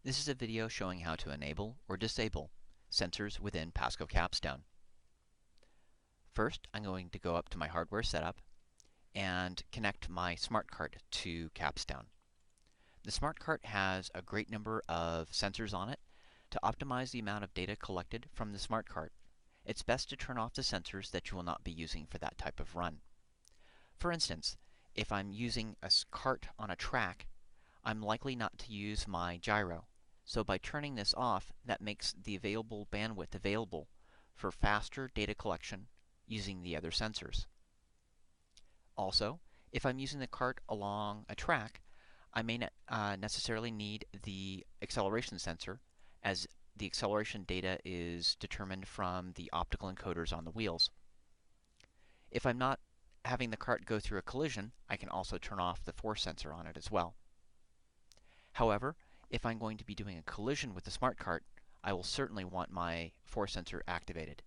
This is a video showing how to enable or disable sensors within PASCO Capstone. First, I'm going to go up to my hardware setup and connect my smart cart to Capstone. The smart cart has a great number of sensors on it. To optimize the amount of data collected from the smart cart, it's best to turn off the sensors that you will not be using for that type of run. For instance, if I'm using a cart on a track, I'm likely not to use my gyro. So by turning this off, that makes the available bandwidth available for faster data collection using the other sensors. Also, if I'm using the cart along a track, I may not necessarily need the acceleration sensor, as the acceleration data is determined from the optical encoders on the wheels. If I'm not having the cart go through a collision, I can also turn off the force sensor on it as well. However, if I'm going to be doing a collision with the smart cart, I will certainly want my force sensor activated.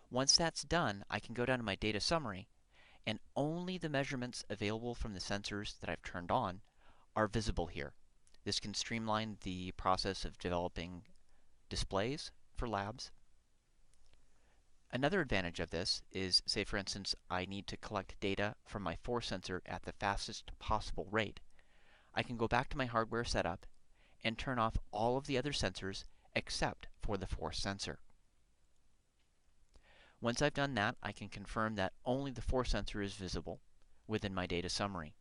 Once that's done, I can go down to my data summary, and only the measurements available from the sensors that I've turned on are visible here. This can streamline the process of developing displays for labs. Another advantage of this is, say for instance, I need to collect data from my force sensor at the fastest possible rate. I can go back to my hardware setup and turn off all of the other sensors except for the force sensor. Once I've done that, I can confirm that only the force sensor is visible within my data summary.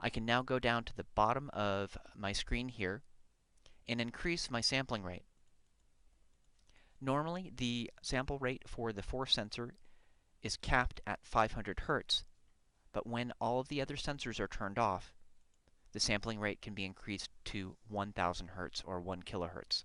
I can now go down to the bottom of my screen here and increase my sampling rate. Normally, the sample rate for the force sensor is capped at 500 Hz, but when all of the other sensors are turned off, the sampling rate can be increased to 1000 Hz or 1 kHz.